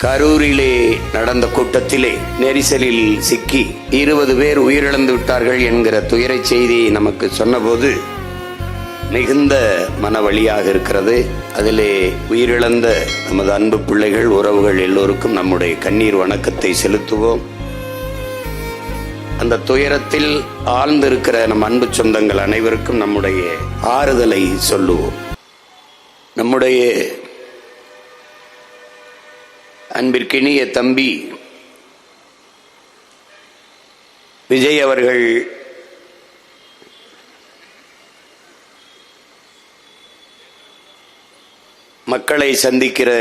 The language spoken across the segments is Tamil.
கரூரிலே நடந்த கூட்டத்திலே நெரிசலில் சிக்கி 20 பேர் உயிரிழந்து விட்டார்கள் என்கிற துயரை செய்தியை நமக்கு சொன்னபோது மிகுந்த மனவலியாக இருக்கிறது. அதிலே உயிரிழந்த நமது அன்பு பிள்ளைகள், உறவுகள் எல்லோருக்கும் நம்முடைய கண்ணீர் வணக்கத்தை செலுத்துவோம். அந்த துயரத்தில் ஆழ்ந்திருக்கிற நம் அன்பு சொந்தங்கள் அனைவருக்கும் நம்முடைய ஆறுதலை சொல்லுவோம். நம்முடைய அன்பிற்கினிய தம்பி விஜய் அவர்கள் மக்களை சந்திக்கிற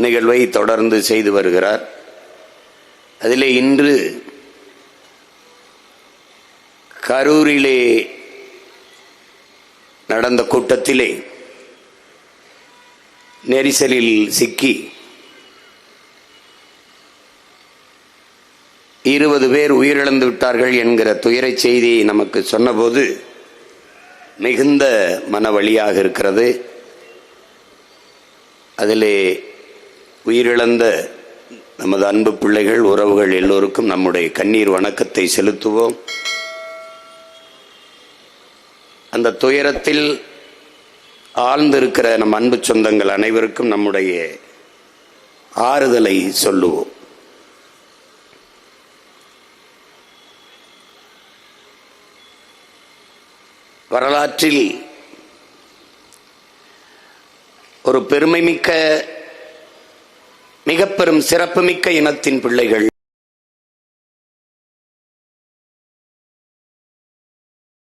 நிகழ்வை தொடர்ந்து செய்து வருகிறார். அதிலே இன்று கரூரிலே நடந்த கூட்டத்திலே நெரிசலில் சிக்கி 20 பேர் உயிரிழந்து விட்டார்கள் என்கிற துயரை செய்தியை நமக்கு சொன்னபோது மிகுந்த மனவலியாக இருக்கிறது. அதிலே உயிரிழந்த நமது அன்பு பிள்ளைகள், உறவுகள் எல்லோருக்கும் நம்முடைய கண்ணீர் வணக்கத்தை செலுத்துவோம். அந்த துயரத்தில் ஆழ்ந்திருக்கிற நம் அன்பு சொந்தங்கள் அனைவருக்கும் நம்முடைய ஆறுதலை சொல்லுவோம். வரலாற்றில் ஒரு பெருமைமிக்க, மிக பெரும் சிறப்புமிக்க இனத்தின் பிள்ளைகள்